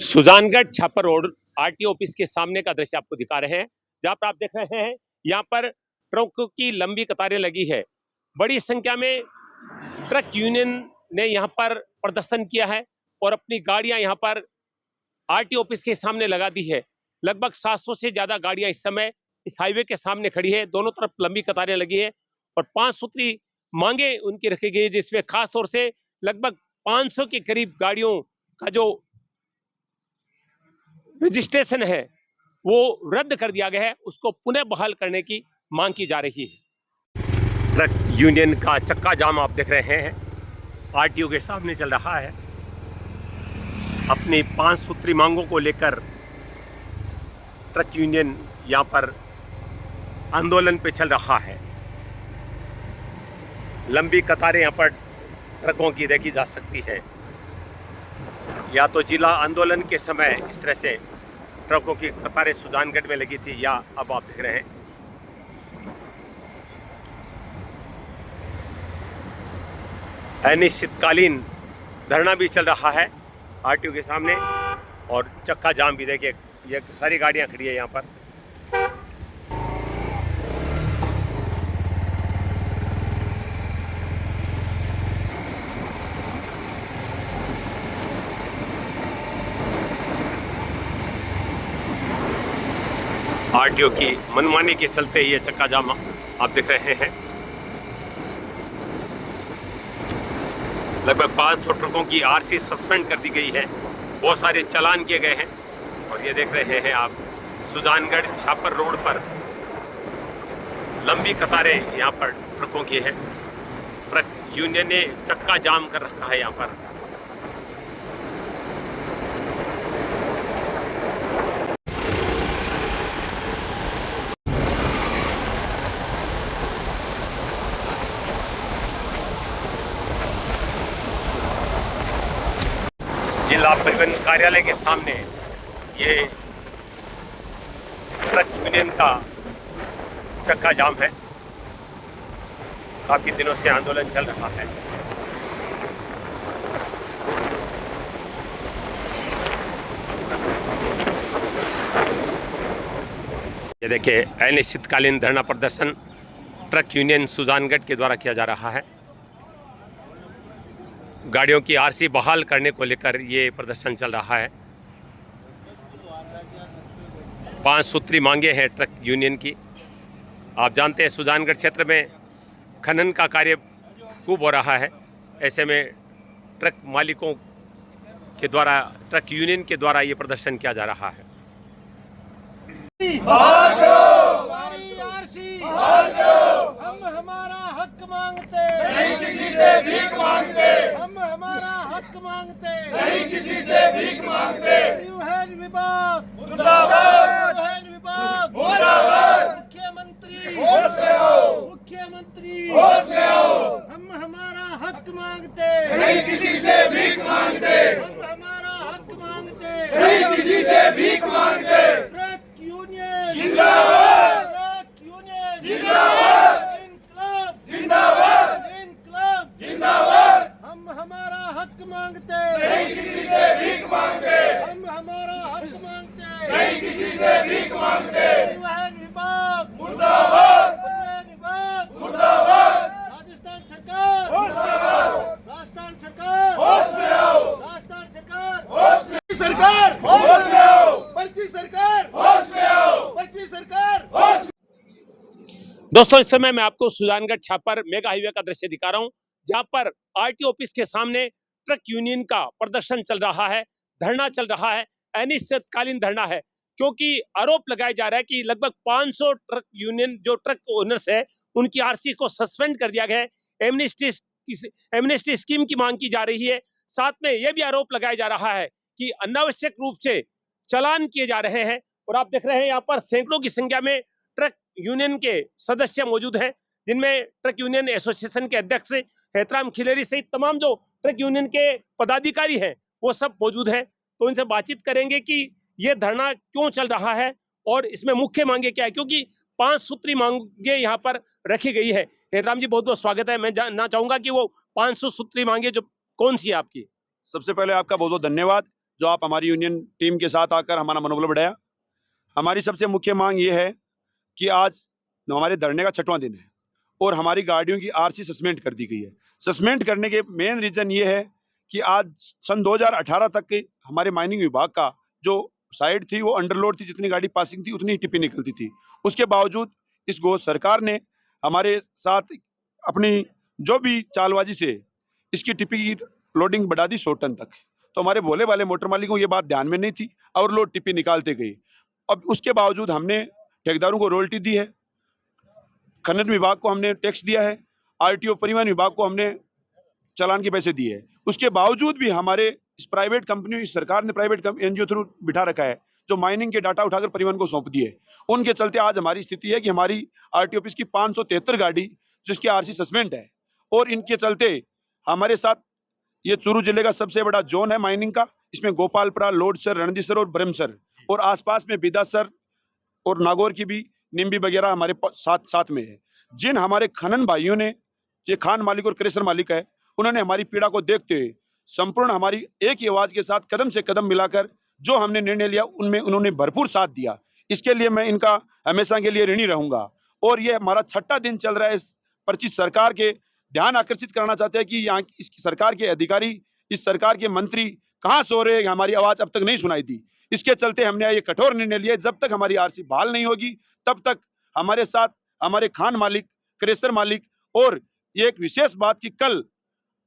सुजानगढ़ छापर road RTO office के सामने का दृश्य आपको दिखा रहे हैं, जहां पर आप देख रहे हैं यहाँ पर ट्रकों की लंबी कतारें लगी है। बड़ी संख्या में ट्रक यूनियन ने यहाँ पर प्रदर्शन किया है और अपनी गाड़ियां यहाँ पर आरटीओ ऑफिस के सामने लगा दी है। लगभग 700 से ज्यादा गाड़ियां इस समय इस हाईवे के सामने खड़ी है। दोनों तरफ लंबी कतारें लगी है और 5 सूत्री मांगे उनकी रखी गई है, जिसमें खास तौर से लगभग 500 के करीब गाड़ियों का जो रजिस्ट्रेशन है वो रद्द कर दिया गया है, उसको पुनः बहाल करने की मांग की जा रही है। ट्रक यूनियन का चक्का जाम आप देख रहे हैं, आरटीओ के सामने चल रहा है। अपनी 5 सूत्री मांगों को लेकर ट्रक यूनियन यहाँ पर आंदोलन पे चल रहा है। लंबी कतारें यहाँ पर ट्रकों की देखी जा सकती है। या तो जिला आंदोलन के समय इस तरह से ट्रकों की कतारें सुजानगढ़ में लगी थी, या अब आप देख रहे हैं अनिश्चितकालीन धरना भी चल रहा है आरटीओ के सामने। और चक्का जाम भी देखिए, ये सारी गाड़ियां खड़ी है यहाँ पर। आरटीओ की मनमानी के चलते ये चक्का जाम आप देख रहे हैं। लगभग 500 ट्रकों की आरसी सस्पेंड कर दी गई है, बहुत सारे चालान किए गए हैं। और ये देख रहे हैं आप सुजानगढ़ छापर रोड पर लंबी कतारें यहाँ पर ट्रकों की है। ट्रक यूनियन ने चक्का जाम कर रखा है यहाँ पर। जिला परिवहन कार्यालय के सामने ये ट्रक यूनियन का चक्का जाम है। काफी दिनों से आंदोलन चल रहा है। ये देखिए अनिश्चितकालीन धरना प्रदर्शन ट्रक यूनियन सुजानगढ़ के द्वारा किया जा रहा है। गाड़ियों की आरसी बहाल करने को लेकर ये प्रदर्शन चल रहा है। 5 सूत्री मांगे हैं ट्रक यूनियन की। आप जानते हैं सुजानगढ़ क्षेत्र में खनन का कार्य खूब हो रहा है। ऐसे में ट्रक मालिकों के द्वारा, ट्रक यूनियन के द्वारा ये प्रदर्शन किया जा रहा है। हम हमारा हक मांगते नहीं किसी से भीख मांगते, हम हमारा हक मांगते नहीं किसी से भीख मांगते। परिवहन विभाग मुर्दाबाद, परिवहन विभाग मुर्दाबाद। मुख्यमंत्री होश में आओ, मुख्यमंत्री होश में आओ। हम हमारा हक मांगते नहीं किसी से भीख मांगते, हम हमारा हक मांगते नहीं किसी से भीख मांगते। ट्रक यूनियन जिंदाबाद, ट्रक यूनियन जिंदाबाद, इनकलाब जिंदाबाद, इनकलाब जिंदाबाद। हम हमारा हक मांगते नहीं किसी से भीख मांगते, हम हमारा हक मांगते नहीं किसी से भीख मांगते। परिवहन विभाग मुर्दाबाद, परिवहन विभाग मुर्दाबाद, राजस्थान सरकार मुर्दाबाद। राजस्थान सरकार होश में आओ, राजस्थान सरकार होश में सरकार होश में आओ, पर्ची सरकार होश में आओ, पर्ची सरकार होश। दोस्तों, इस समय मैं आपको सुजानगढ़ छापर मेगा हाईवे का दृश्य दिखा रहा हूं, जहां पर आरटीओ ऑफिस के सामने ट्रक यूनियन का प्रदर्शन चल रहा है, धरना चल रहा है। अनिश्चितकालीन धरना है, क्योंकि आरोप लगाया जा रहा है कि लगभग 500 ट्रक यूनियन जो ट्रक ओनर्स है उनकी आरसी को सस्पेंड कर दिया गया है। एमनेस्टी स्कीम की मांग की जा रही है। साथ में यह भी आरोप लगाया जा रहा है कि अनावश्यक रूप से चालान किए जा रहे हैं। और आप देख रहे हैं यहाँ पर सैकड़ों की संख्या में ट्रक यूनियन के सदस्य मौजूद हैं, जिनमें ट्रक यूनियन एसोसिएशन के अध्यक्ष हेतराम खिलेरी सहित तमाम जो ट्रक यूनियन के पदाधिकारी हैं वो सब मौजूद हैं। तो इनसे बातचीत करेंगे कि ये धरना क्यों चल रहा है और इसमें मुख्य मांगे क्या है, क्योंकि 5 सूत्री मांगे यहाँ पर रखी गई है। हेतराम जी, बहुत बहुत स्वागत है। मैं जानना चाहूंगा कि वो 500 सूत्री मांगे जो कौन सी है आपकी? सबसे पहले आपका बहुत बहुत धन्यवाद। जो आप हमारी यूनियन टीम के साथ आकर हमारा मनोबल बढ़ाया। हमारी सबसे मुख्य मांग ये है कि आज हमारे धरने का 6वां दिन है और हमारी गाड़ियों की आरसी सस्पेंड कर दी गई है। सस्पेंड करने के मेन रीज़न ये है कि आज सन 2018 तक के हमारे माइनिंग विभाग का जो साइड थी वो अंडरलोड थी, जितनी गाड़ी पासिंग थी उतनी टिप्पी निकलती थी। उसके बावजूद इस सरकार ने हमारे साथ अपनी जो भी चालबाजी से इसकी टिप्पी की लोडिंग बढ़ा दी 100 टन तक। तो हमारे भोले वाले मोटर मालिकों को ये बात ध्यान में नहीं थी और लोड टिप्पी निकालते गए। अब उसके बावजूद हमने ठेकेदारों को रॉयल्टी दी है, खनन विभाग को हमने टैक्स दिया है, आरटीओ परिवहन विभाग को हमने चालान के पैसे दिए हैं। उसके बावजूद भी हमारे इस प्राइवेट कंपनी, सरकार ने प्राइवेट एनजीओ थ्रू बिठा रखा है जो माइनिंग के डाटा उठाकर परिवहन को सौंप दिए। उनके चलते आज हमारी स्थिति है कि हमारी आरटीओ ऑफिस की 573 गाड़ी जिसकी आरसी सस्पेंड है, और इनके चलते हमारे साथ ये चूरू जिले का सबसे बड़ा जोन है माइनिंग का। इसमें गोपालपुरा, लोडसर, रणदीसर और ब्रह्मसर और आसपास में बिदासर और नागौर की भी निम्बी वगैरह हमारे साथ में है। जिन हमारे खनन भाइयों ने, ये खान मालिक और क्रेशर मालिक है, उन्होंने हमारी पीड़ा को देखते हुए संपूर्ण हमारी एक ही आवाज के साथ कदम से कदम मिलाकर जो हमने निर्णय लिया उनमें उन्होंने भरपूर साथ दिया। इसके लिए मैं इनका हमेशा के लिए ऋणी रहूंगा। और ये हमारा 6वां दिन चल रहा है। इस पर सरकार के ध्यान आकर्षित करना चाहते हैं कि यहाँ इस सरकार के अधिकारी, इस सरकार के मंत्री कहाँ सो रहे हैं, हमारी आवाज अब तक नहीं सुनाई दी। इसके चलते हमने ये कठोर निर्णय लिया, जब तक हमारी आरसी बहाल नहीं होगी तब तक हमारे साथ हमारे खान मालिक, क्रेशर मालिक। और ये एक विशेष बात कि कल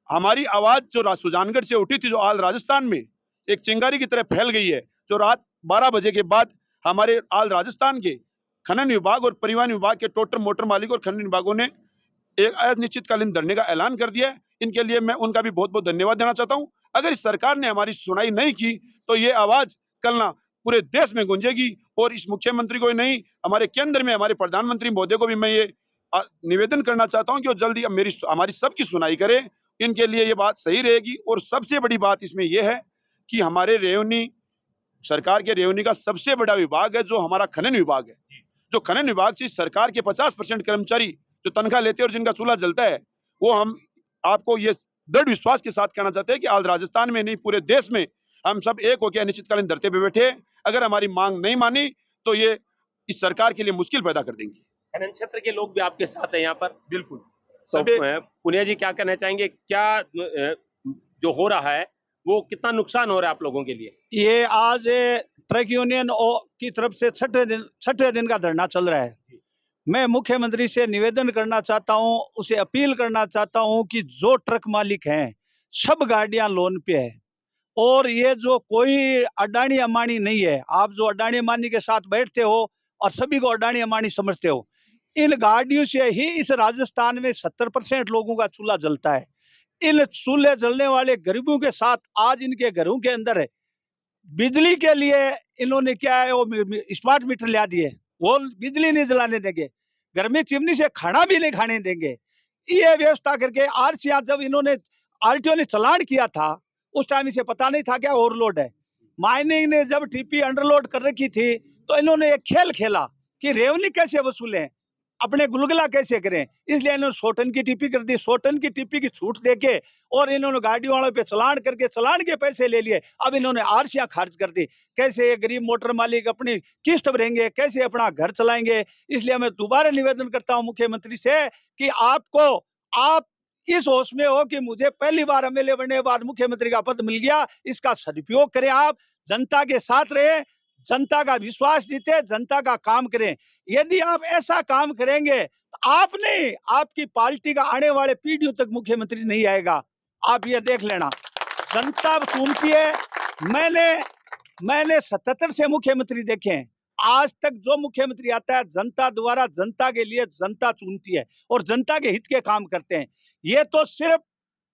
हमारी आवाज जो सुजानगढ़ से उठी थी, जो आल राजस्थान में एक चिंगारी की तरह फैल गई है, जो रात 12 बजे के बाद हमारे आल राजस्थान के खनन विभाग और परिवहन विभाग के टोटल मोटर मालिक और खनन विभागों ने एक अनिश्चितकालीन धरने का ऐलान कर दिया है। इनके लिए मैं उनका भी बहुत बहुत धन्यवाद देना चाहता हूं। अगर इस सरकार ने हमारी सुनाई नहीं की तो ये आवाज कल ना पूरे देश में गूंजेगी। और इस मुख्यमंत्री को ही नहीं, हमारे केंद्र में हमारे प्रधानमंत्री मोदी को भी मैं ये निवेदन करना चाहता हूं कि वो जल्दी हमारी सबकी सुनाई करे। इनके लिए ये बात सही रहेगी। और सबसे बड़ी बात इसमें यह है कि हमारे रेवन्यू, सरकार के रेवन्यू का सबसे बड़ा विभाग है जो हमारा खनन विभाग है। जो खनन विभाग से सरकार के 50% कर्मचारी जो तनख्वाह लेते हैं और जिनका चूल्हा जलता है, वो हम आपको ये दृढ़ विश्वास के साथ कहना चाहते हैं कि आज राजस्थान में नहीं पूरे देश में हम सब एक होकर अनिश्चितकालीन धरते पे बैठे। अगर हमारी मांग नहीं मानी तो ये इस सरकार के लिए मुश्किल पैदा कर देंगे। खनन क्षेत्र के लोग भी आपके साथ हैं यहाँ पर। बिल्कुल। तो पुनिया जी क्या कहना चाहेंगे, क्या जो हो रहा है वो कितना नुकसान हो रहा है आप लोगों के लिए? ये आज ट्रक यूनियन की तरफ से 6वें दिन का धरना चल रहा है। मैं मुख्यमंत्री से निवेदन करना चाहता हूं, उसे अपील करना चाहता हूं कि जो ट्रक मालिक हैं सब गाड़ियां लोन पे है, और ये जो कोई अडानी अम्बानी नहीं है। आप जो अडानी अम्बानी के साथ बैठते हो और सभी को अडानी अम्बानी समझते हो, इन गाड़ियों से ही इस राजस्थान में 70% लोगों का चूल्हा जलता है। इन चूल्हे जलने वाले गरीबों के साथ आज इनके घरों के अंदर है बिजली के लिए इन्होंने क्या है वो स्मार्ट मीटर ला दिए, वो बिजली नहीं जलाने देंगे, घर में चिमनी से खाना भी नहीं खाने देंगे। ये व्यवस्था करके आरसीआर जब इन्होंने आरटीओ ने चलान किया था उस टाइम इसे पता नहीं था क्या ओवरलोड है। माइनिंग ने जब टीपी अंडरलोड कर रखी थी तो इन्होंने एक खेल खेला कि रेवन्यू कैसे वसूलें, अपने गुलगुला कैसे करें, इसलिए इन्होंने 100 टन की टिप्पी कर दी। 100 टन की टिप्पी की छूट देके और इन्होंने गाड़ी वालों पे चलान करके चलान के पैसे ले लिए। अब इन्होंने आरसियां खर्च कर दी। कैसे ये गरीब मोटर मालिक अपनी किस्त भरेंगे, कैसे अपना घर चलाएंगे? इसलिए मैं दोबारा निवेदन करता हूं मुख्यमंत्री से कि आप इस होश में हो कि मुझे पहली बार एमएलए बनने के बाद मुख्यमंत्री का पद मिल गया, इसका सदुपयोग करें। आप जनता के साथ रहे, जनता का विश्वास जीते, जनता का काम करें। यदि आप ऐसा काम करेंगे तो आप नहीं, आपकी पार्टी का आने वाले पीढ़ियों तक मुख्यमंत्री नहीं आएगा। आप ये देख लेना, जनता चुनती है। मैंने 77 से मुख्यमंत्री देखे हैं, आज तक जो मुख्यमंत्री आता है जनता द्वारा, जनता के लिए जनता चुनती है और जनता के हित के काम करते हैं। ये तो सिर्फ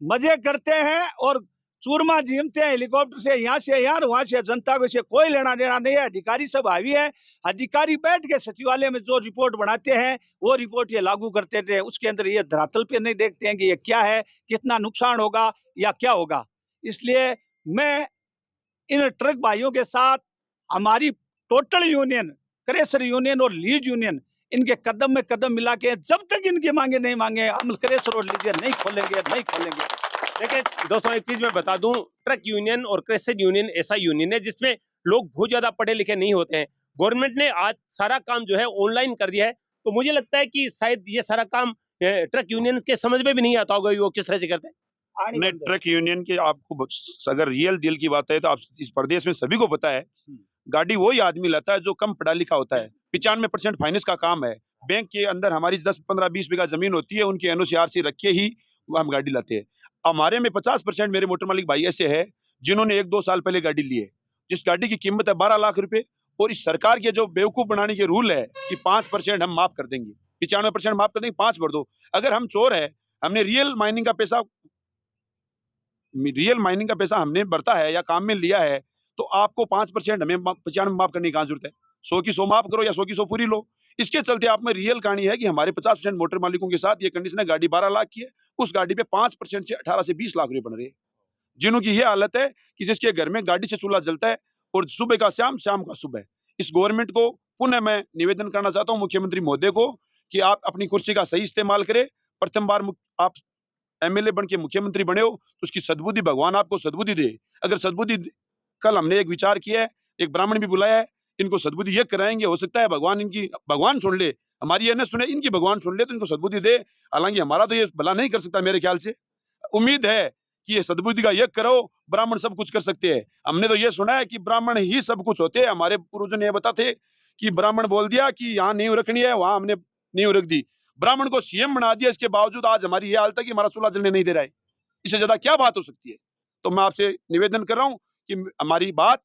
मजे करते हैं और चूरमा झीमते हैं हेलीकॉप्टर से, यहाँ से यहाँ, वहां से। जनता को इसे कोई लेना देना नहीं है। अधिकारी सब हावी है, अधिकारी बैठ के सचिवालय में जो रिपोर्ट बनाते हैं वो रिपोर्ट ये लागू करते थे। उसके अंदर ये धरातल पे नहीं देखते हैं कि ये क्या है, कितना नुकसान होगा या क्या होगा। इसलिए मैं इन ट्रक भाइयों के साथ, हमारी टोटल यूनियन, क्रेशर यूनियन और लीज यूनियन, इनके कदम में कदम मिला के जब तक इनकी मांगे नहीं मांगे हम क्रेशर और लीज नहीं खोलेंगे। देखिए दोस्तों, एक चीज मैं बता दूं, ट्रक यूनियन और क्रेशर यूनियन ऐसा यूनियन है जिसमें लोग बहुत ज्यादा पढ़े लिखे नहीं होते हैं। गवर्नमेंट ने आज सारा काम जो है ऑनलाइन कर दिया है, तो मुझे लगता है कि शायद ये सारा काम ट्रक यूनियन के समझ में भी नहीं आता होगा वो किस तरह से करते हैं। नहीं, ट्रक यूनियन के आपको अगर रियल डील की बात है तो आप इस प्रदेश में सभी को पता है, गाड़ी वही आदमी लाता है जो कम पढ़ा लिखा होता है। 95% फाइनेंस का काम है। बैंक के अंदर हमारी 10, 15, 20 बीघा जमीन होती है, उनकी एनओसी आरसी रख के ही हम गाड़ी लाते हैं। हमारे में 50% मेरे मोटर मालिक भाई ऐसे है जिन्होंने 1-2 साल पहले गाड़ी ली है, जिस गाड़ी की कीमत है 12 लाख रुपए, और इस सरकार के जो बेवकूफ बनाने के रूल है कि 5% हम माफ कर देंगे, 95% माफ कर देंगे, 5 भर दो। अगर हम चोर है, हमने रियल माइनिंग का पैसा हमने भरता है या काम में लिया है, तो आपको 5% हमें 95 माफ करने की कहाँ जरूरत है? 100 की 100 माफ करो या 100 की 100 पूरी लो। इसके चलते आप में रियल कहानी है कि हमारे 50% मोटर मालिकों के साथ ये कंडीशन है, गाड़ी 12 लाख की है, उस गाड़ी पे 5% से 18 से 20 लाख रुपए बन रहे हैं, जिन्हों की ये हालत है कि जिसके घर में गाड़ी से चूल्हा जलता है और सुबह का शाम, शाम का सुबह। इस गवर्नमेंट को पुनः मैं निवेदन करना चाहता हूँ मुख्यमंत्री महोदय को कि आप अपनी कुर्सी का सही इस्तेमाल करें। प्रथम बार आप एमएलए बन के मुख्यमंत्री बने हो तो उसकी सद्बुद्धि, भगवान आपको सद्बुद्धि दे। अगर सद्बुद्धि, कल हमने एक विचार किया है, एक ब्राह्मण भी बुलाया है, इनको सद्बुद्धि ये कराएंगे, हो सकता है भगवान सुन ले, हमारी ये न सुने, इनकी भगवान सुन ले तो इनको सद्बुद्धि दे। हालांकि हमारा तो ये भला नहीं कर सकता मेरे ख्याल से। उम्मीद है कि ये सद्बुद्धि का यज्ञ करो, ब्राह्मण सब कुछ कर सकते हैं। हमने तो ये सुना है कि ब्राह्मण ही सब कुछ होते हैं। हमारे पूर्वजों ने बताते कि ब्राह्मण बोल दिया कि यहाँ नींव रखनी है, वहां हमने नींव रख दी, ब्राह्मण को सीएम बना दिया। इसके बावजूद आज हमारी ये हालत है कि हमारा चूल्हा जलने नहीं दे रहा है। इससे ज्यादा क्या बात हो सकती है? तो मैं आपसे निवेदन कर रहा हूँ कि हमारी बात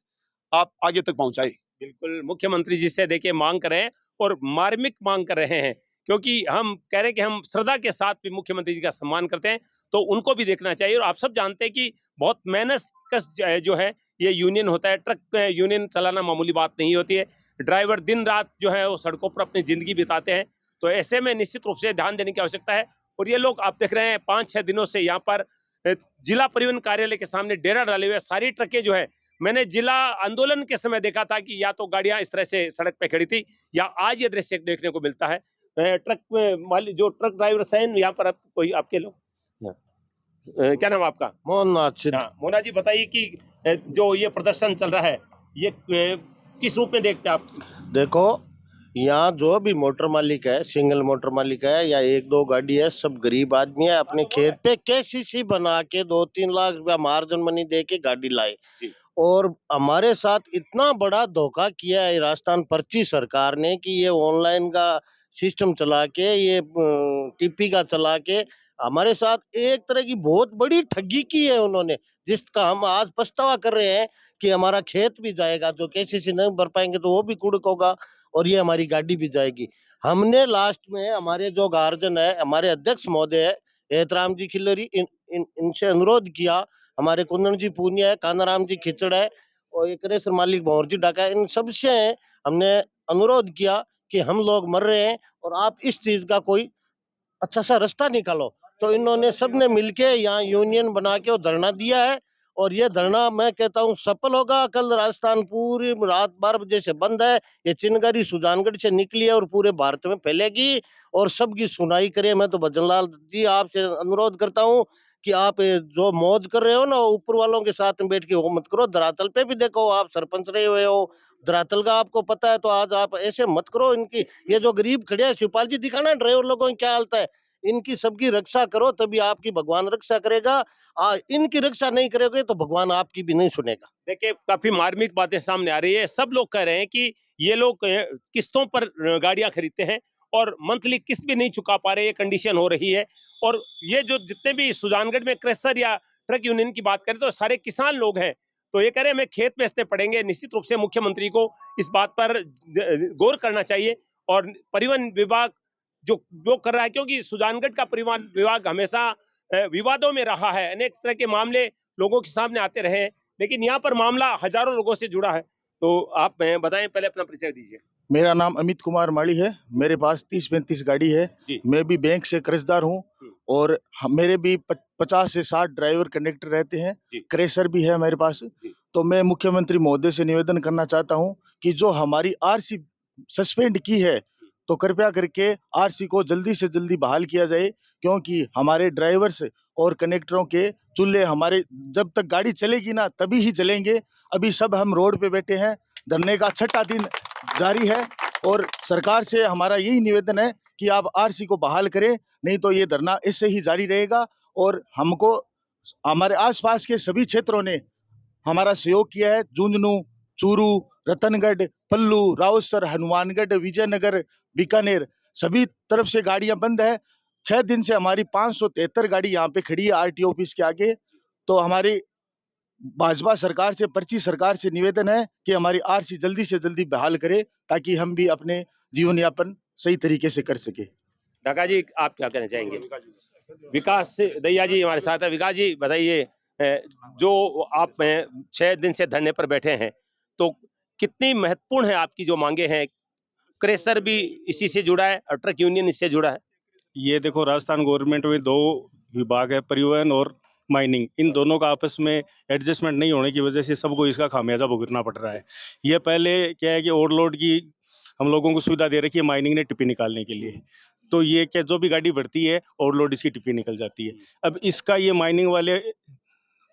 आप आगे तक पहुंचाए। बिल्कुल, मुख्यमंत्री जी से देखिए मांग कर रहे हैं और मार्मिक मांग कर रहे हैं, क्योंकि हम कह रहे हैं कि हम श्रद्धा के साथ भी मुख्यमंत्री जी का सम्मान करते हैं, तो उनको भी देखना चाहिए। और आप सब जानते हैं कि बहुत मेहनत कश जो है ये यूनियन होता है। ट्रक यूनियन चलाना मामूली बात नहीं होती है। ड्राइवर दिन रात जो है वो सड़कों पर अपनी जिंदगी बिताते हैं, तो ऐसे में निश्चित रूप से ध्यान देने की आवश्यकता है। और ये लोग आप देख रहे हैं 5-6 दिनों से यहाँ पर जिला परिवहन कार्यालय के सामने डेरा डाले हुए सारी ट्रकें जो है, मैंने जिला आंदोलन के समय देखा था कि या तो गाड़ियां इस तरह से सड़क पे खड़ी थी, या आज ये दृश्य देखने को मिलता है। ट्रक मालिक जो ट्रक ड्राइवर हैं यहाँ पर कोई आपके लोग, क्या नाम है आपका? मोहननाथ हाँ, मोना जी बताइए कि जो ये प्रदर्शन चल रहा है ये किस रूप में देखते हैं आप? देखो, यहाँ जो भी मोटर मालिक है, सिंगल मोटर मालिक है या 1-2 गाड़ी है, सब गरीब आदमी है। अपने खेत पे केसीसी बना के 2-3 लाख रुपया मार्जिन मनी दे के गाड़ी लाए, और हमारे साथ इतना बड़ा धोखा किया है राजस्थान पर्ची सरकार ने कि ये ऑनलाइन का सिस्टम चला के, ये टीपी का चला के हमारे साथ एक तरह की बहुत बड़ी ठगी की है उन्होंने, जिसका हम आज पछतावा कर रहे हैं कि हमारा खेत भी जाएगा, जो केसीसी नहीं भर पाएंगे तो वो भी कुड़क होगा, और ये हमारी गाड़ी भी जाएगी। हमने लास्ट में हमारे जो गार्जियन है, हमारे अध्यक्ष महोदय है एहतराम जी खिल्लरी, इनसे अनुरोध किया, हमारे कुंदन जी पूनिया है, कानाराम जी खिचड़ है, और एक क्रेशर मालिक भंवर जी डाका है, इन सबसे हमने अनुरोध किया कि हम लोग मर रहे हैं और आप इस चीज का कोई अच्छा सा रास्ता निकालो। तो इन्होंने सबने मिलके यहाँ यूनियन बना के धरना दिया है, और ये धरना मैं कहता हूँ सफल होगा। कल राजस्थान पूरी रात 12 बजे से बंद है, ये चिनगारी सुजानगढ़ से निकली है और पूरे भारत में फैलेगी और सबकी सुनाई करे। मैं तो भजनलाल जी आपसे अनुरोध करता हूँ कि आप जो मौज कर रहे हो ना, ऊपर वालों के साथ में बैठ के वो मत करो। धरातल पे भी देखो, आप सरपंच रहे हुए हो, धरातल का आपको पता है, तो आज आप ऐसे मत करो। इनकी ये जो गरीब खड़े हैं, शिवपाल जी दिखाना ड्राइवर लोगों की क्या हालत है, इनकी सबकी रक्षा करो, तभी आपकी भगवान रक्षा करेगा। इनकी रक्षा नहीं करोगे तो भगवान आपकी भी नहीं सुनेगा। देखिए, काफी मार्मिक बातें सामने आ रही है। सब लोग कह रहे हैं कि ये लोग किस्तों पर गाड़ियां खरीदते हैं और मंथली किस्त भी नहीं चुका पा रहे, ये कंडीशन हो रही है। और ये जो जितने भी सुजानगढ़ में क्रेशर या ट्रक यूनियन की बात करें तो सारे किसान लोग हैं, तो ये कह रहे हैं हमें खेत बेचते पड़ेंगे। निश्चित रूप से मुख्यमंत्री को इस बात पर गौर करना चाहिए और परिवहन विभाग जो कर रहा है, क्योंकि सुजानगढ़ का परिवहन विभाग हमेशा विवादों में रहा है, अनेक तरह के मामले लोगों के सामने आते रहे हैं, लेकिन यहाँ पर मामला हजारों लोगों से जुड़ा है। तो आप बताएं, पहले अपना परिचय दीजिए। मेरा नाम अमित कुमार माली है, मेरे पास 30-35 गाड़ी है, मैं भी बैंक से कर्जदार हूँ, और मेरे भी 50 से 60 ड्राइवर कंडक्टर रहते हैं, क्रेशर भी है मेरे पास। तो मैं मुख्यमंत्री महोदय से निवेदन करना चाहता हूँ कि जो हमारी आरसी सस्पेंड की है, तो कृपया करके आरसी को जल्दी से जल्दी बहाल किया जाए, क्योंकि हमारे ड्राइवर्स और कनेक्टरों के चूल्हे हमारे जब तक गाड़ी चलेगी ना तभी ही चलेंगे। अभी सब हम रोड पे बैठे हैं, धरने का 6ठा दिन जारी है और सरकार से हमारा यही निवेदन है कि आप आरसी को बहाल करें, नहीं तो ये धरना इससे ही जारी रहेगा। और हमको हमारे आसपास के सभी क्षेत्रों ने हमारा सहयोग किया है। झुंझुनू, चूरू, रतनगढ़, पल्लू, रावतसर, हनुमानगढ़, विजयनगर, बीकानेर सभी तरफ से गाड़ियां बंद है। 6 दिन से हमारी 573 गाड़ी यहाँ पे खड़ी है आरटीओ ऑफिस के आगे। तो हमारी भाजपा सरकार से, पर्ची सरकार से निवेदन है कि हमारी आरसी जल्दी से जल्दी बहाल करे ताकि हम भी अपने जीवन यापन सही तरीके से कर सके। ढाका जी, आप क्या कहना चाहेंगे? विकास दैया जी हमारे साथ है। विकास जी बताइए, जो आप 6 दिन से धरने पर बैठे हैं, तो कितनी महत्वपूर्ण है आपकी जो मांगे हैं? क्रेशर भी इसी से जुड़ा है और ट्रक यूनियन इससे जुड़ा है। ये देखो, राजस्थान गवर्नमेंट में 2 विभाग है, परिवहन और माइनिंग। इन दोनों का आपस में एडजस्टमेंट नहीं होने की वजह से सबको इसका खामियाजा भुगतना पड़ रहा है। ये पहले क्या है कि ओवरलोड की हम लोगों को सुविधा दे रखी है माइनिंग ने टिप्पी निकालने के लिए, तो ये क्या जो भी गाड़ी बढ़ती है ओवरलोड इसकी टिप्पी निकल जाती है। अब इसका ये माइनिंग वाले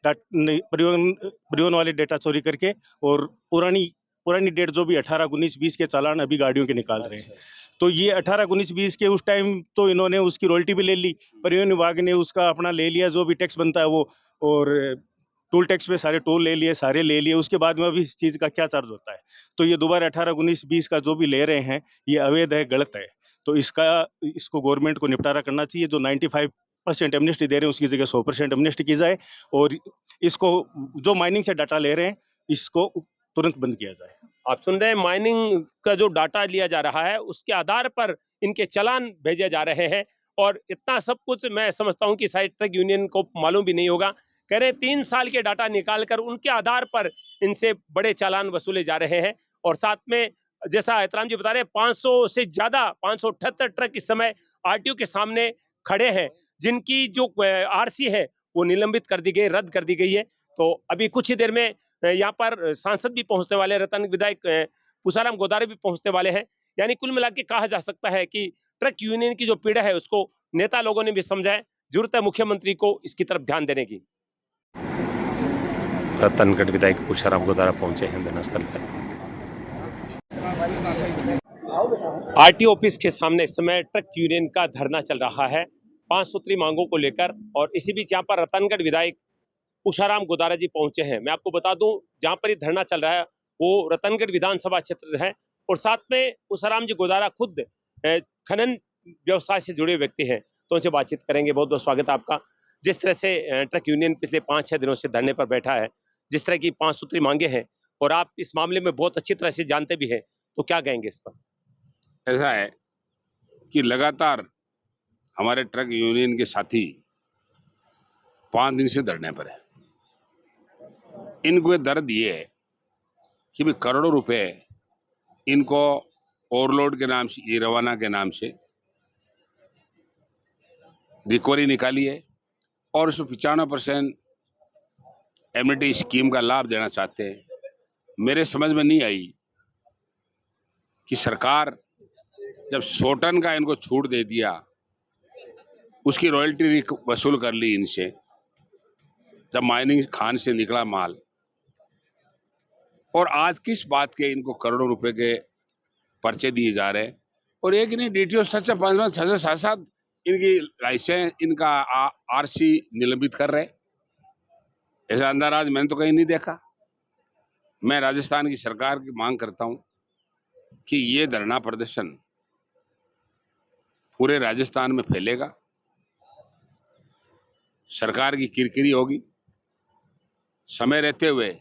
परिवहन वाले डेटा चोरी करके और पुरानी डेट जो भी 18, 19, 20 के चालान अभी गाड़ियों के निकाल रहे हैं। तो ये 18, 19, 20 के उस टाइम तो इन्होंने उसकी रॉयल्टी भी ले ली, परिवहन विभाग ने उसका अपना ले लिया जो भी टैक्स बनता है वो, और टोल टैक्स पे सारे टोल ले लिए, सारे ले लिए। उसके बाद में अभी इस चीज़ का क्या चार्ज होता है? तो ये दोबारा 18, 19, 20 का जो भी ले रहे हैं ये अवैध है, गलत है। तो इसको गवर्नमेंट को निपटारा करना चाहिए। जो 95% एमनेस्टी दे रहे हैं उसकी जगह 100% एमनेस्टी की जाए, और इसको जो माइनिंग से डाटा ले रहे हैं इसको तुरंत बंद किया जाए। आप सुन रहे हैं, माइनिंग का जो डाटा लिया जा रहा है उसके आधार पर इनके चालान भेजे जा रहे हैं, और इतना सब कुछ मैं समझता हूं कि शायद ट्रक यूनियन को मालूम भी नहीं होगा। कह रहे हैं 3 साल के डाटा निकालकर उनके आधार पर इनसे बड़े चालान वसूले जा रहे हैं। और साथ में जैसा एहतराम जी बता रहे हैं 500 से ज्यादा 578 ट्रक इस समय आरटीओ के सामने खड़े हैं, जिनकी जो आरसी है वो निलंबित कर दी गई, रद्द कर दी गई है। तो अभी कुछ ही देर में यहाँ पर सांसद भी पहुंचने वाले, रतन विधायक पूषाराम गोदारे भी पहुंचने वाले हैं। यानी कुल मिला के कहा जा सकता है कि ट्रक यूनियन की जो पीड़ा है उसको नेता लोगों ने भी समझा है। जरूरत है मुख्यमंत्री को इसकी तरफ ध्यान देने की। रतनगढ़ विधायक पूषाराम गोदारा पहुंचे हैं घटनास्थल पर। आरटीओ ऑफिस के सामने इस समय ट्रक यूनियन का धरना चल रहा है 5 सूत्री मांगों को लेकर, और इसी बीच यहाँ पर रतनगढ़ विधायक पूषाराम गोदारा जी पहुंचे हैं। मैं आपको बता दूं, जहां पर ये धरना चल रहा है वो रतनगढ़ विधानसभा क्षेत्र है, और साथ में पूषाराम जी गोदारा खुद खनन व्यवसाय से जुड़े व्यक्ति हैं, तो उनसे बातचीत करेंगे। बहुत बहुत स्वागत है आपका। जिस तरह से ट्रक यूनियन पिछले 5-6 दिनों से धरने पर बैठा है, जिस तरह की 5 सूत्री मांगे हैं, और आप इस मामले में बहुत अच्छी तरह से जानते भी हैं, तो क्या कहेंगे इस पर? ऐसा है कि लगातार हमारे ट्रक यूनियन के साथी 5 दिन से धरने पर है। इनको दर्द ये है कि भी करोड़ों रुपए इनको ओवरलोड के नाम से, ये रवाना के नाम से रिकवरी निकाली है, और उसमें 95% एमनेस्टी स्कीम का लाभ देना चाहते हैं। मेरे समझ में नहीं आई कि सरकार जब 100 टन का इनको छूट दे दिया, उसकी रॉयल्टी वसूल कर ली इनसे, जब माइनिंग खान से निकला माल, और आज किस बात के इनको करोड़ों रुपए के पर्चे दिए जा रहे हैं। और एक नहीं, डीटीओ 7-7 इनकी लाइसेंस, इनका आरसी निलंबित कर रहे। ऐसा अंदाज मैंने तो कहीं नहीं देखा। मैं राजस्थान की सरकार की मांग करता हूं कि ये धरना प्रदर्शन पूरे राजस्थान में फैलेगा, सरकार की किरकिरी होगी, समय रहते हुए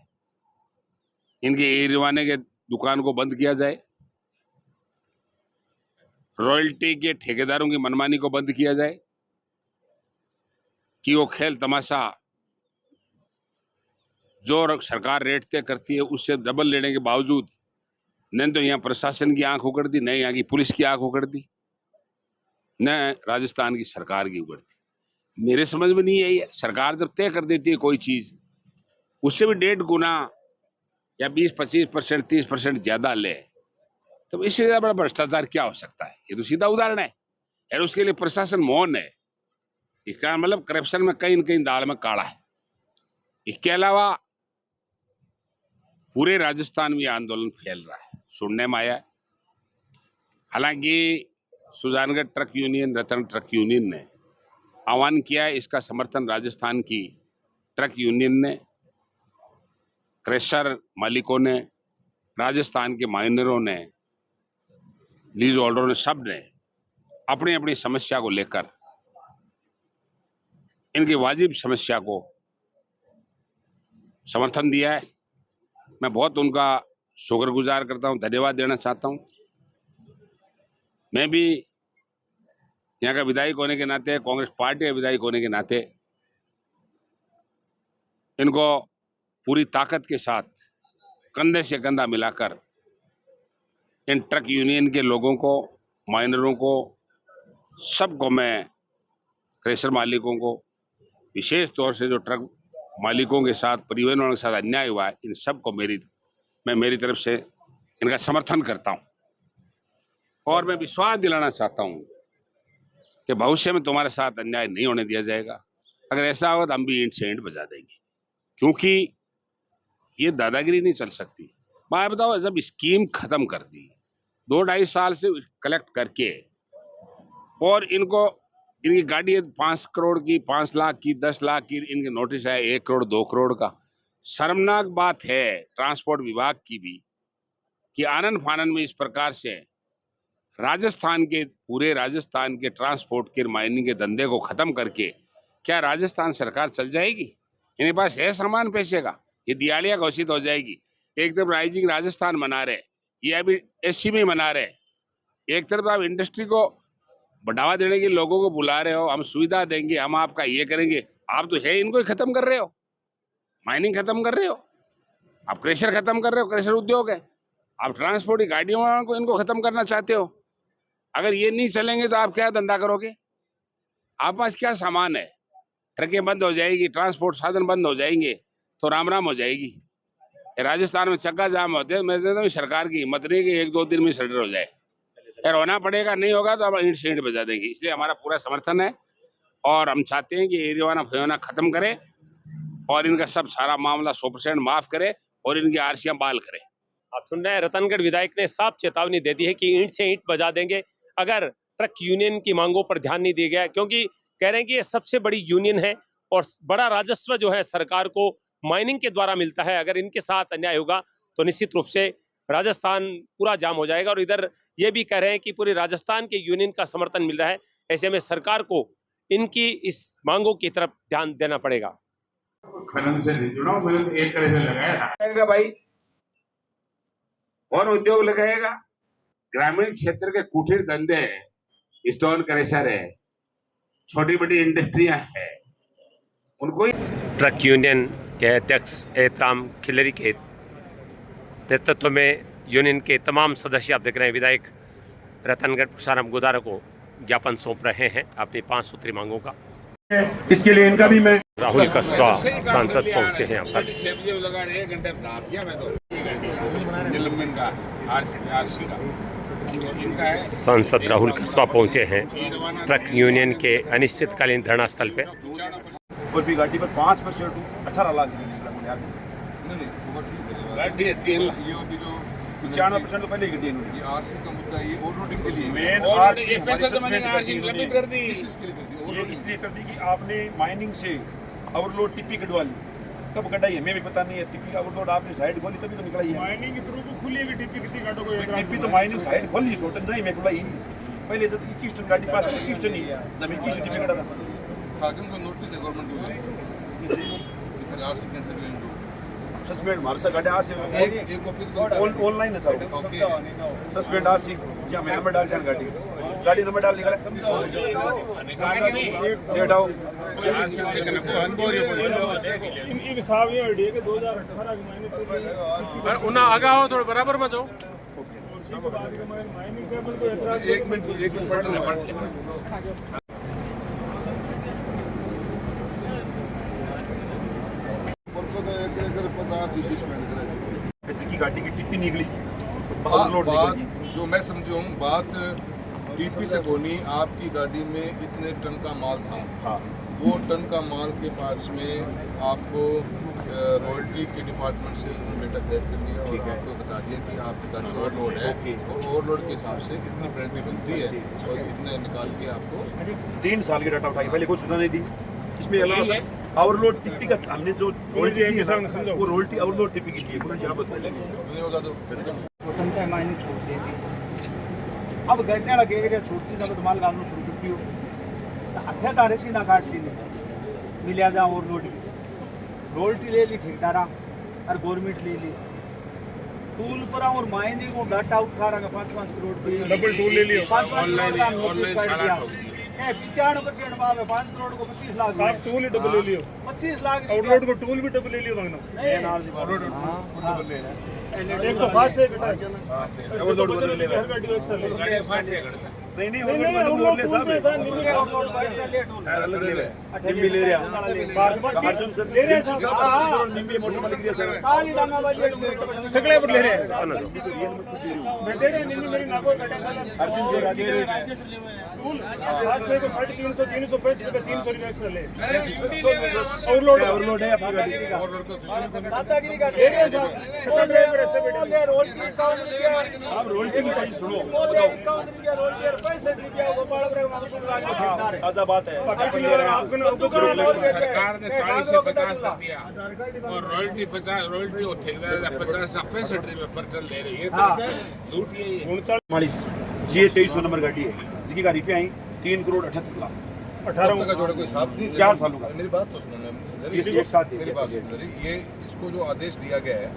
इनके ई-रवाने के दुकान को बंद किया जाए, रॉयल्टी के ठेकेदारों की मनमानी को बंद किया जाए, कि वो खेल तमाशा जो सरकार रेट तय करती है उससे डबल लेने के बावजूद न तो यहाँ प्रशासन की आंख उगड़ दी, न यहाँ की पुलिस की आंख उगड़ दी, न राजस्थान की सरकार की उगड़ दी। मेरे समझ में नहीं आई। सरकार जब तय कर देती है कोई चीज, उससे भी 1.5 गुना या 20-25%, 30% ज्यादा ले, तो इससे ज्यादा बड़ा भ्रष्टाचार क्या हो सकता है? ये तो सीधा उदाहरण है। और उसके लिए प्रशासन मौन है, इसका मतलब करप्शन में कहीं न कहीं दाल में काला है। इसके अलावा पूरे राजस्थान में आंदोलन फैल रहा है, सुनने में आया है। हालांकि सुजानगढ़ ट्रक यूनियन, रतन ट्रक यूनियन ने आह्वान किया है, इसका समर्थन राजस्थान की ट्रक यूनियन ने, क्रेशर मालिकों ने, राजस्थान के माइनरों ने, लीज होल्डरों ने, सब ने अपनी अपनी समस्या को लेकर, इनकी वाजिब समस्या को समर्थन दिया है। मैं बहुत उनका शुक्रगुजार करता हूं, धन्यवाद देना चाहता हूं। मैं भी यहाँ का विधायक होने के नाते, कांग्रेस पार्टी का विधायक होने के नाते इनको पूरी ताकत के साथ कंधे से कंधा मिलाकर इन ट्रक यूनियन के लोगों को, माइनरों को, सबको, मैं क्रेशर मालिकों को, विशेष तौर से जो ट्रक मालिकों के साथ, परिवहन वालों के साथ अन्याय हुआ है, इन सबको मैं मेरी तरफ से इनका समर्थन करता हूं। और मैं विश्वास दिलाना चाहता हूं कि भविष्य में तुम्हारे साथ अन्याय नहीं होने दिया जाएगा। अगर ऐसा होगा तो हम भी ईंट से ईंट बजा देंगे, क्योंकि ये दादागिरी नहीं चल सकती। मैं बताओ, जब स्कीम खत्म कर दी 2-2.5 साल से कलेक्ट करके, और इनकी गाड़ी है 5 करोड़ की, 5 लाख की, 10 लाख की, इनके नोटिस है 1 करोड़ 2 करोड़ का। शर्मनाक बात है ट्रांसपोर्ट विभाग की भी कि आनन फानन में इस प्रकार से पूरे राजस्थान के ट्रांसपोर्ट के, माइनिंग के धंधे को खत्म करके क्या राजस्थान सरकार चल जाएगी? इनके पास है सामान पैसे का? ये दिवालिया घोषित हो जाएगी। एक तरफ राइजिंग राजस्थान मना रहे, ये अभी एससीबी मना रहे। एक तरफ आप इंडस्ट्री को बढ़ावा देने के लोगों को बुला रहे हो, हम सुविधा देंगे, हम आपका ये करेंगे। आप तो है इनको ही खत्म कर रहे हो, माइनिंग खत्म कर रहे हो, आप क्रेशर खत्म कर रहे हो, क्रेशर उद्योग है। आप ट्रांसपोर्ट की गाड़ियों को इनको खत्म करना चाहते हो। अगर ये नहीं चलेंगे तो आप क्या धंधा करोगे? आप पास क्या सामान है? ट्रकें बंद हो जाएगी, ट्रांसपोर्ट साधन बंद हो जाएंगे तो राम राम हो जाएगी। राजस्थान में चक्का जाम होते हैं, मैं कहता हूँ सरकार की हिम्मत नहीं कि 1-2 दिन में सरेंडर हो जाए। यार होना पड़ेगा, नहीं होगा तो हम ईंट से ईंट बजा देंगे। इसलिए हमारा पूरा समर्थन है और हम चाहते हैं कि एरियाना फयोना खत्म करे और इनका सब सारा मामला 100% माफ करे और इनकी आरसियां बहाल करे। आप सुन रहे हैं, रतनगढ़ विधायक ने साफ चेतावनी दे दी है कि ईंट से ईंट बजा देंगे अगर ट्रक यूनियन की मांगों पर ध्यान नहीं दिया गया, क्योंकि कह रहे हैं कि ये सबसे बड़ी यूनियन है और बड़ा राजस्व जो है सरकार को माइनिंग के द्वारा मिलता है। अगर इनके साथ अन्याय होगा तो निश्चित रूप से राजस्थान पूरा जाम हो जाएगा। और इधर ये भी कह रहे हैं कि पूरे राजस्थान के यूनियन का समर्थन मिल रहा है, ऐसे में सरकार को इनकी इस मांगों की तरफ ध्यान देना पड़ेगा। खनन से नहीं जुड़ा, मैंने तो एक तरह से लगाया भाई, और उद्योग लगाएगा। ग्रामीण क्षेत्र के कुटीर धंधे हैं, स्टोन क्रेशर है, छोटी बड़ी इंडस्ट्रियां हैं, उनको ट्रक यूनियन के अध्यक्ष एहतराम खिलरी के नेतृत्व में यूनियन के तमाम सदस्य, आप देख रहे हैं, विधायक रतनगढ़ पुरुषाराम गुदारा को ज्ञापन सौंप रहे हैं अपनी 5 सूत्री मांगों का। इसके लिए इनका भी मैं राहुल कसवा सांसद पहुंचे हैं यहाँ पर। सांसद राहुल कसवा पहुंचे हैं ट्रक यूनियन के अनिश्चितकालीन धरना स्थल पे। और भी गाड़ी पर 5% 18 लाख गाड़ी है 3 लाख, 95% तो पहले ही गड्डी ये आरसी का मुद्दा, ये ओवरलोडिंग के लिए मेन आरसी कर दी, इसलिए कर दी कि आपने माइनिंग से ओवरलोड टिप्पी कटवा ली। कब कटाई है हमें भी पता नहीं है। टिप्पी का ओवरलोड आपने साइड खोली तभी तो निकला ही है। माइनिंग के थ्रू खुली हुई टिप्पी कितनी काटो को टिप्पी तो माइनिंग साइड खोली, 100 टन जाई में खुलाई पहले तो 21 टन गाड़ी पास 21 टन ही जमीन की टिप्पी कटा था। कागज को नोटिस है गवर्नमेंट को, इधर आरसी कैंसिल कर दो, सस्पेंड मार सा गाड़ी आरसी एक कॉपी ऑनलाइन है सर, सस्पेंड आरसी क्या मैं नंबर डाल जान गाड़ी नंबर डाल निकला डेट आओ इनके साहब ये आईडी है कि 2018 के महीने पर उन्हें आगा हो थोड़ा बराबर में जाओ। माइनिंग केबल को एतराज, एक मिनट पढ़ना पड़ता की गाड़ी की टिप्पी निकली बात जो मैं समझूं, बात टीपी से गोनी आपकी गाड़ी में इतने टन का माल था। हाँ। वो टन का माल के पास में आपको रॉयल्टी के डिपार्टमेंट से उन्होंने डेटा कलेक्ट कर दिया और आपको बता दिया कि आपकी गाड़ी ओवरलोड है और ओवरलोड के हिसाब से कितनी पेनल्टी बनती है और इतने निकाल के आपको 3 साल की डाटा उठाई, पहले कोई सूचना नहीं दी। इसमें ओवरलोड टिप्पी का हमने जो रोल्टी है वो रोल्टी ओवरलोड टिप्पी की थी, नहीं होगा तो मायने छोड़ देती। अब गड्ढे लगे एरिया छोड़ती ना तो माल गालू शुरू करती हो तो अठे तारे सी ना काट ली मिलिया जा ओवरलोड रोल्टी ले ली ठेकेदारा और गवर्नमेंट ले ली टूल पर और माइनिंग और डाटा उठा रहा 5-5 करोड़ डबल टूल ले लियो, 5 ऑनलाइन चालान हो ए 95% बाब है 5 करोड़ को 25 लाख आप टूल ही डबल ले लियो, 25 लाख आउटलोड को टूल भी डबल ले लियो मांगना नहीं आउटलोड डबल ले लेना। एक तो फास्ट है बेटा ओवरलोड बदल ले हर गाड़ी एक्स्ट्रा ले गाड़ी फाट गया करता नहीं ओवरलोड ले साहब ओवरलोड बाइक से लेट होना अलग ले निम्बी ले रहा अर्जुन सर ले रहे हैं निम्बी मोटर मालिक दिया सर काली डांगा वाली सगळे पर ले रहे हैं मैं दे रहे निम्बी मेरी नाको कटा अर्जुन सर राजेश आज से को 350 350 का 300 रुपए एक्स्ट्रा ले ओवरलोड है अपनी गाड़ी का ओवरलोड को सिस्टम दादागिरी का ले रहे साहब ले रोल्टी 100 रुपया आप रोल्टी की प्राइस सुनो, बोले 51 रुपया रोल्टी 65 रुपया गोपाल ब्रे मानसून राज में ठेकेदार है ताजा बात है। सरकार ने 40 से 50 कर दिया और रॉयल्टी 50 रॉयल्टी और ठेकेदार 50 का 65 रुपए पर टन ले रही है तो लूट ये 39 जी 2300 नंबर गाड़ी है जिसकी गाड़ी पे आई 3 करोड़ 78 लाख 18 का जोड़े कोई हिसाब नहीं 4 सालों का। मेरी बात तो सुनो एक साथ मेरी बात सुनो ये इसको जो आदेश दिया गया है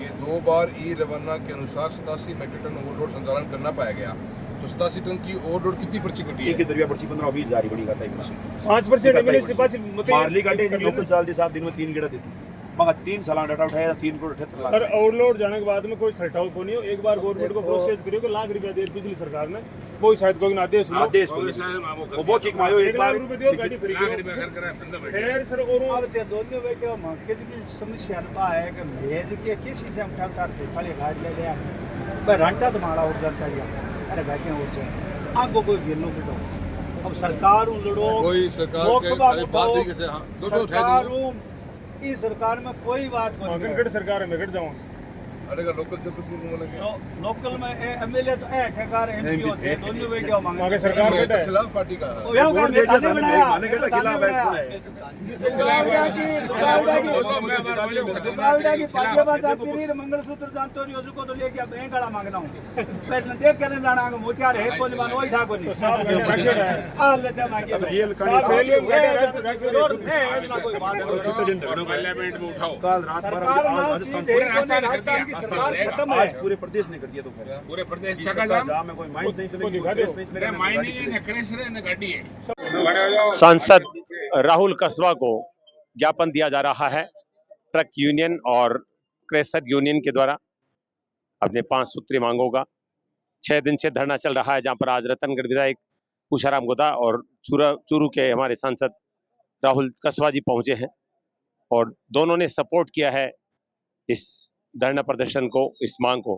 कि 2 बार ई रवाना के अनुसार 87 मेट्रिक टन ओवरलोड संचालन करना पाया गया तो 87 टन की ओवरलोड कितनी पर्ची कटी है? एक दरिया पर्ची 15-20 हजार बड़ी गाता है 5% मिले पास मारली गाड़ी लोकल चाल दी साहब दिन में 3 गेड़ा देती मगर 3 साल डाटा उठाया 3 करोड़ 78 लाख। सर ओवरलोड जाने के बाद में कोई सेट आउट नहीं हो एक बार गवर्नमेंट को प्रोसेस करियो कि लाख रुपया दे पिछली सरकार ने वो शायद कोई आदेश वो किक मारो 1 लाख रुपए दियो गाड़ी फ्री खैर सर और अब ते दोनों बेटे मार्केट की समस्या बा है कि भेज के किसी से हम ठाक ठाक खाली गाड़ी ले गया पर रंटा तो मारा हो जाता है अरे बैठे हो जाए आपको कोई गिरनो के तो अब सरकार लड़ो कोई सरकार लोकसभा के बात ही कैसे हां दोस्तों सरकार इस सरकार में कोई बात नहीं गढ़ सरकार है मैं गढ़ जाऊं अरे का लोकल जनप्रतिनिधि बोलेंगे तो लोकल में एमएलए तो है ठेकेदार एमपी होते हैं दोनों बेटे मांगे सरकार के खिलाफ पार्टी का है यहाँ का नेता बनाया माने के खिलाफ है मंगलसूत्र जानते हो को तो लेके बैंक वाला मांगना हूँ पहले देख के नहीं जाना मोतियार है कोई बात वही था कोई आ लेते मांगे पार्लियामेंट में उठाओ कल रात राजस्थान की सरकार खत्म है पूरे प्रदेश ने कर दिया तो पूरे प्रदेश चका जाम में कोई माइंड नहीं चलेगी माइनिंग ने क्रेशर ने गाड़ी है। सांसद राहुल कसवा को ज्ञापन दिया जा रहा है ट्रक यूनियन और क्रेशर यूनियन के द्वारा अपने 5 सूत्री मांगों का 6 दिन से धरना चल रहा है, जहां पर आज रतनगढ़ विधायक उषाराम गोदा और चूरू के हमारे सांसद राहुल कसवा जी पहुंचे हैं और दोनों ने सपोर्ट किया है इस धरना प्रदर्शन को, इस मांग को।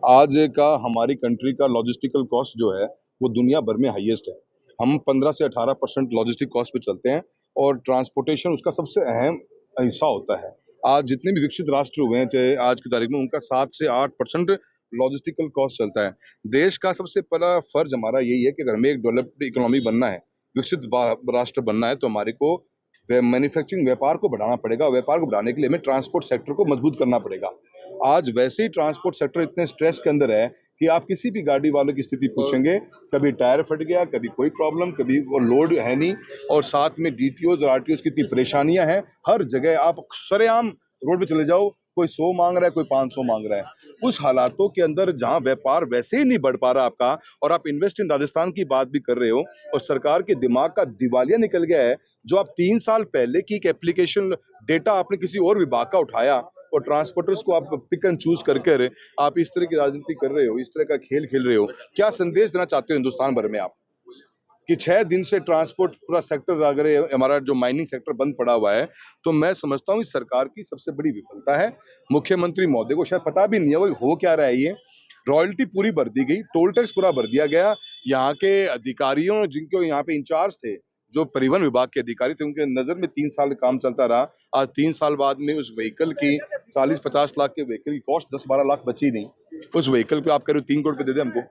आज का हमारी कंट्री का लॉजिस्टिकल कॉस्ट जो है वो दुनिया भर में हाईएस्ट है। हम 15 से 18% लॉजिस्टिक कॉस्ट पे चलते हैं और ट्रांसपोर्टेशन उसका सबसे अहम हिस्सा होता है। आज जितने भी विकसित राष्ट्र हुए हैं चाहे आज की तारीख में उनका 7 से 8% लॉजिस्टिकल कॉस्ट चलता है। देश का सबसे बड़ा फर्ज हमारा यही है कि अगर हमें एक डेवलप्ड इकोनॉमी बनना है, विकसित राष्ट्र बनना है, तो हमारे को मैन्युफैक्चरिंग व्यापार को बढ़ाना पड़ेगा। व्यापार को बढ़ाने के लिए हमें ट्रांसपोर्ट सेक्टर को मजबूत करना पड़ेगा। आज वैसे ही ट्रांसपोर्ट सेक्टर इतने स्ट्रेस के अंदर है कि आप किसी भी गाड़ी वाले की स्थिति पूछेंगे, कभी टायर फट गया, कभी कोई प्रॉब्लम, कभी वो लोड है नहीं, और साथ में डीटीओज और आरटीओज की इतनी परेशानियां हैं। हर जगह आप सरेआम रोड पे चले जाओ, कोई 100 मांग रहा है, कोई 500 मांग रहा है। उस हालातों के अंदर जहां व्यापार वैसे ही नहीं बढ़ पा रहा आपका, और आप इन्वेस्ट इन राजस्थान की बात भी कर रहे हो, और सरकार के दिमाग का दिवालिया निकल गया है। जो आप 3 साल पहले की एक एप्लीकेशन डेटा आपने किसी और विभाग का उठाया और ट्रांसपोर्टर्स को आप पिक एंड चूज करके आप इस तरह की राजनीति कर रहे हो, इस तरह का खेल खेल रहे हो। क्या संदेश देना चाहते हो हिंदुस्तान भर में आप कि 6 दिन से ट्रांसपोर्ट पूरा सेक्टर, अगर हमारा जो माइनिंग सेक्टर बंद पड़ा हुआ है, तो मैं समझता हूँ इस सरकार की सबसे बड़ी विफलता है। मुख्यमंत्री महोदय को शायद पता भी नहीं है वो हो क्या रहा है। ये रॉयल्टी पूरी भर दी गई, टोल टैक्स पूरा भर दिया गया। यहाँ के अधिकारियों जिनको यहाँ पे इंचार्ज थे, जो परिवहन विभाग के अधिकारी थे, उनके नजर में 3 साल काम चलता रहा। आज 3 साल बाद में उस व्हीकल की 40-50 लाख के व्हीकल की कॉस्ट 10-12 लाख बची नहीं। उस व्हीकल पे आप कह रहे हो 3 करोड़ पे दे दे हमको,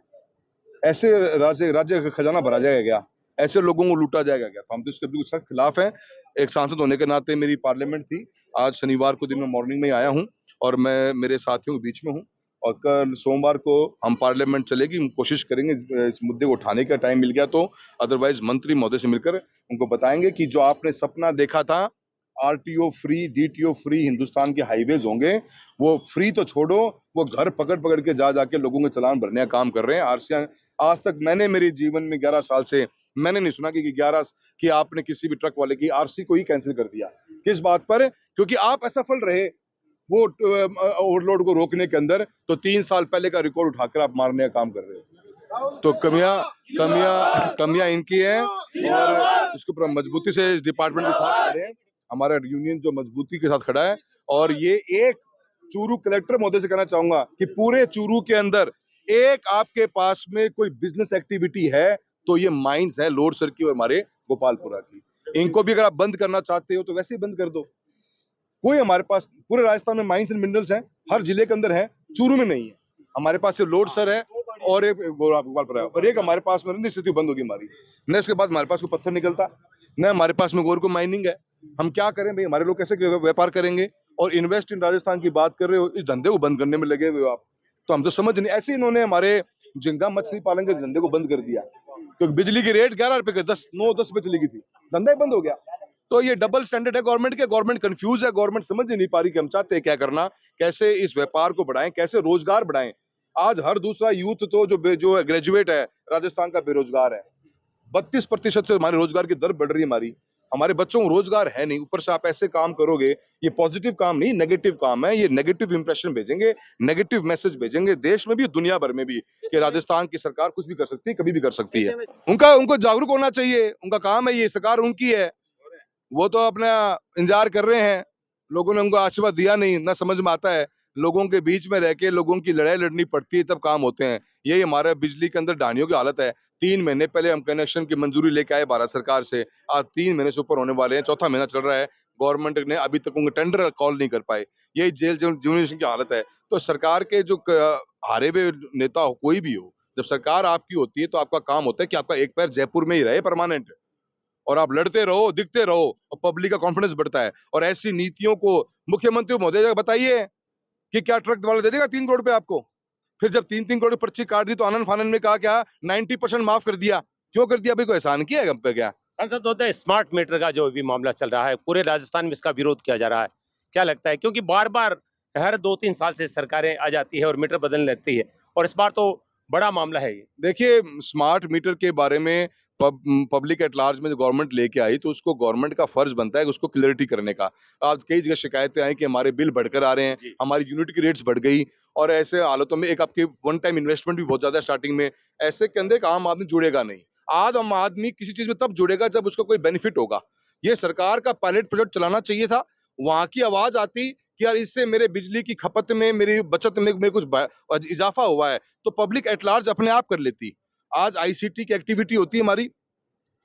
ऐसे राज्य का खजाना भरा जाएगा क्या? ऐसे लोगों को लूटा जाएगा क्या? तो हम तो इसके बिल्कुल सख्त खिलाफ हैं। एक सांसद होने के नाते मेरी पार्लियामेंट थी, आज शनिवार को दिन में मॉर्निंग में आया हूँ और मैं मेरे साथियों के बीच में हूँ, और कल सोमवार को हम पार्लियामेंट चलेगी, हम कोशिश करेंगे इस मुद्दे को उठाने का टाइम मिल गया तो, अदरवाइज मंत्री महोदय से मिलकर उनको बताएंगे कि जो आपने सपना देखा था RTO free, DTO free Hindustan के हाईवेज होंगे, वो फ्री तो छोड़ो, वो घर पकड़ पकड़ के जाके लोगों के चालान भरने का काम कर रहे हैं। आरसीआई आज तक मैंने मेरे जीवन में 11 साल से मैंने नहीं सुना कि आपने किसी भी ट्रक वाले की आरसी को ही कैंसिल कर दिया। किस बात पर? क्योंकि आप असफल रहे वो ओवरलोड को रोकने के अंदर, तो 3 साल पहले का रिकॉर्ड उठाकर आप मारने का काम कर रहे हो। तो कमियां इनकी हैं और इसके ऊपर मजबूती से इस डिपार्टमेंट के साथ खड़े हैं। हमारा यूनियन जो मजबूती के साथ खड़ा है, और ये एक चूरू कलेक्टर महोदय से कहना चाहूंगा कि पूरे चूरू के अंदर एक आपके पास में कोई बिजनेस एक्टिविटी है तो ये माइंस है लोडसर की और हमारे गोपालपुरा की। इनको भी अगर आप बंद करना चाहते हो तो वैसे ही बंद कर दो। कोई हमारे पास पूरे राजस्थान में माइंस एंड मिनरल्स हैं, हर जिले के अंदर है, चूरू में नहीं है। हमारे पास सिर्फ लोडसर है और एक गोपालपुरा है, और एक हमारे पास में स्थिति बंद होगी हमारी। न इसके बाद हमारे पास कोई पत्थर निकलता, न हमारे पास में गोर को माइनिंग है। हम क्या करें भाई? हमारे लोग कैसे व्यापार करेंगे? और इन्वेस्ट इन राजस्थान की बात कर रहे हो, इस धंधे को बंद करने में लगे हुए हो आप। तो हम तो समझ नहीं, ऐसे इन्होंने हमारे झींगा मछली पालन के धंधे को बंद कर दिया, क्योंकि बिजली की रेट 11 रुपए के 9-10 रुपए चली गई थी, धंधा ही बंद हो गया। तो ये डबल स्टैंडर्ड है गवर्नमेंट के। गवर्नमेंट कंफ्यूज है, गवर्नमेंट समझ ही नहीं पा रही कि हम चाहते हैं क्या करना, कैसे इस व्यापार को बढ़ाएं, कैसे रोजगार बढ़ाएं। आज हर दूसरा यूथ तो जो ग्रेजुएट है राजस्थान का बेरोजगार है। 32% से हमारे रोजगार की दर बढ़ रही है। हमारे बच्चों को रोजगार है नहीं, ऊपर से आप ऐसे काम करोगे, ये पॉजिटिव काम नहीं नेगेटिव काम है। ये नेगेटिव इंप्रेशन भेजेंगे, नेगेटिव मैसेज भेजेंगे देश में भी दुनिया भर में भी कि राजस्थान की सरकार कुछ भी कर सकती है, कभी भी कर सकती है। उनको जागरूक होना चाहिए, उनका काम है, ये सरकार उनकी है। वो तो अपना इंतजार कर रहे हैं, लोगों ने उनको आशीर्वाद दिया नहीं, ना समझ में आता है। लोगों के बीच में रह के लोगों की लड़ाई लड़नी पड़ती है तब काम होते हैं। यही हमारे बिजली के अंदर डानियों की हालत है। 3 महीने पहले हम कनेक्शन की मंजूरी लेके आए भारत सरकार से, आज 3 महीने से ऊपर होने वाले हैं, चौथा महीना चल रहा है। गवर्नमेंट ने अभी तक उनके टेंडर कॉल नहीं कर पाए। यही जेल की हालत है। तो सरकार के जो हारे हुए नेता हो, कोई भी हो, जब सरकार आपकी होती है तो आपका काम होता है कि आपका एक पैर जयपुर में ही रहे परमानेंट, और आप लड़ते रहो, दिखते रहो, और पब्लिक का कॉन्फिडेंस बढ़ता है। और ऐसी नीतियों को मुख्यमंत्री महोदय बताइए कि क्या ट्रक वाला दे देगा 3 करोड़ पे आपको? फिर जब 3-3 करोड़ की पर्ची काट दी तो आनंद फानंद में कहा क्या 90% माफ कर दिया। क्यों कर दिया भाई? कोई एहसान किया है हम पे क्या? सांसद महोदय, स्मार्ट मीटर का जो भी मामला चल रहा है, पूरे राजस्थान में इसका विरोध किया जा रहा है, क्या लगता है? क्योंकि बार बार हर 2-3 साल से सरकारें आ जाती है और मीटर बदलने लगती है, और इस बार तो बड़ा मामला है ये। देखिए, स्मार्ट मीटर के बारे में पब्लिक एट लार्ज में जो गवर्नमेंट लेके आई, तो उसको गवर्नमेंट का फर्ज बनता है कि उसको क्लियरिटी करने का। आज कई जगह शिकायतें आई कि हमारे बिल बढ़कर आ रहे हैं, हमारी यूनिट की रेट्स बढ़ गई, और ऐसे हालतों में एक आपके वन टाइम इन्वेस्टमेंट भी बहुत ज्यादा है स्टार्टिंग में। ऐसे के अंदर एक आम आदमी जुड़ेगा नहीं। आज आम आदमी किसी चीज में तब जुड़ेगा जब उसका कोई बेनिफिट होगा। ये सरकार का पायलट प्रोजेक्ट चलाना चाहिए था, वहां की आवाज आती कि यार इससे मेरे बिजली की खपत में, मेरी बचत में मेरे कुछ इजाफा हुआ है, तो पब्लिक एट लार्ज अपने आप कर लेती। आज आईसीटी की एक्टिविटी होती है हमारी,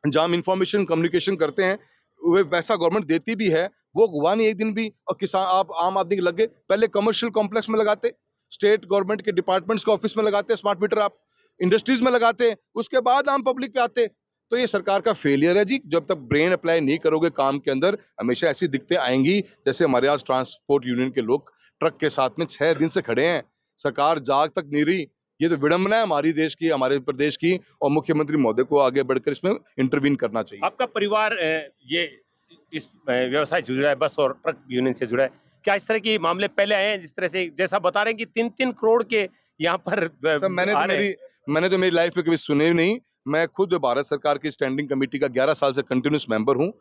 जहां हम इंफॉर्मेशन कम्युनिकेशन करते हैं, वो वैसा गवर्नमेंट देती भी है, वो हुआ नहीं एक दिन भी। और किसान आप आम आदमी के लगे, पहले कमर्शियल कॉम्प्लेक्स में लगाते, स्टेट गवर्नमेंट के डिपार्टमेंट्स के ऑफिस में लगाते स्मार्ट मीटर, आप इंडस्ट्रीज में लगाते, उसके बाद आम पब्लिक पे आते। तो ये सरकार का फेलियर है जी। जब तक ब्रेन अप्लाई नहीं करोगे काम के अंदर, हमेशा ऐसी दिक्कतें आएंगी। जैसे हमारे आज ट्रांसपोर्ट यूनियन के लोग ट्रक के साथ में 6 दिन से खड़े हैं, सरकार जाग तक नहीं रही। ये तो विडंबना है हमारी देश की, हमारे प्रदेश की, और मुख्यमंत्री महोदय को आगे बढ़कर इसमें इंटरवीन करना चाहिए। आपका परिवार ये इस व्यवसाय से जुड़ा है, बस और ट्रक यूनियन से जुड़ा है, क्या इस तरह के मामले पहले आए हैं? जिस तरह से जैसा बता रहे हैं कि 3-3 करोड़ के यहाँ पर सर, मैंने तो मेरी लाइफ में कभी सुने ही नहीं। मैं खुद भारत सरकार की स्टैंडिंग कमेटी का 11 साल से कंटिन्यूस मेंबर हूँ।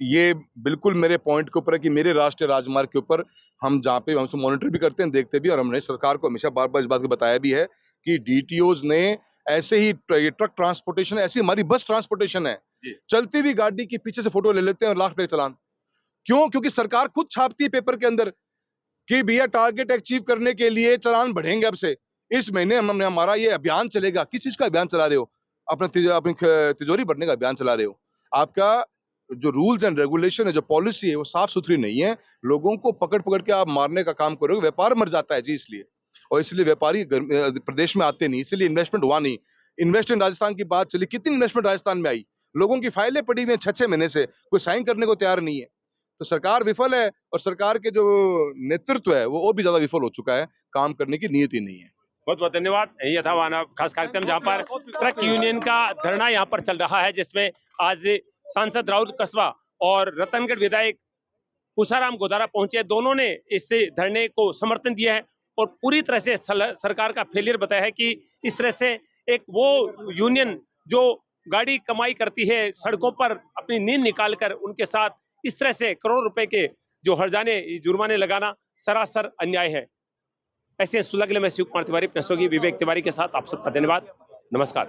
ये बिल्कुल मेरे पॉइंट के ऊपर है कि मेरे राष्ट्रीय राजमार्ग के ऊपर हम जहाँ पे हमसे मॉनिटर भी करते हैं, देखते भी, और हमने सरकार को हमेशा बार बार इस बात को बताया भी है कि डीटीओज ने ऐसे ही ये ट्रक ट्रांसपोर्टेशन, ऐसी हमारी बस ट्रांसपोर्टेशन है, चलती हुई गाड़ी के पीछे से फोटो ले लेते हैं और लाख रुपए चालान। क्यों? क्योंकि सरकार खुद छापती है पेपर के अंदर कि भैया टारगेट अचीव करने के लिए चालान बढ़ेंगे अब से। इस महीने हमने हमारा ये अभियान चलेगा। किस चीज का अभियान चला रहे हो? अपनी तिजोरी भरने का अभियान चला रहे हो। आपका जो रूल्स एंड रेगुलेशन है, जो पॉलिसी है, वो साफ सुथरी नहीं है। लोगों को पकड़ पकड़ के आप मारने का काम करोगे, व्यापार मर जाता है जी इसलिए। और इसलिए व्यापारी प्रदेश में आते नहीं, इसलिए इन्वेस्टमेंट हुआ नहीं। इन्वेस्टमेंट राजस्थान की बात चली, कितनी इन्वेस्टमेंट राजस्थान में आई? लोगों की फाइलें पड़ी हुई हैं 6-6 महीने से, कोई साइन करने को तैयार नहीं है। तो सरकार विफल है और सरकार के जो नेतृत्व है वो और भी ज्यादा विफल हो चुका है, काम करने की नीयत ही नहीं है। बहुत बहुत धन्यवाद। ये था हमारा खास कार्यक्रम जहाँ पर ट्रक यूनियन का धरना यहाँ पर चल रहा है, जिसमें आज सांसद राउत कस्बा और रतनगढ़ विधायक पूसाराम गोदारा पहुंचे। दोनों ने इस धरने को समर्थन दिया है और पूरी तरह से सरकार का फेलियर बताया है कि इस तरह से एक वो यूनियन जो गाड़ी कमाई करती है, सड़कों पर अपनी नींद निकालकर उनके साथ इस तरह से करोड़ रुपए के जो हर्जाने जुर्माने लगाना सरासर अन्याय है। ऐसे सुलगले में शिव कुमार तिवारी, विवेक तिवारी के साथ आप सबका धन्यवाद। नमस्कार।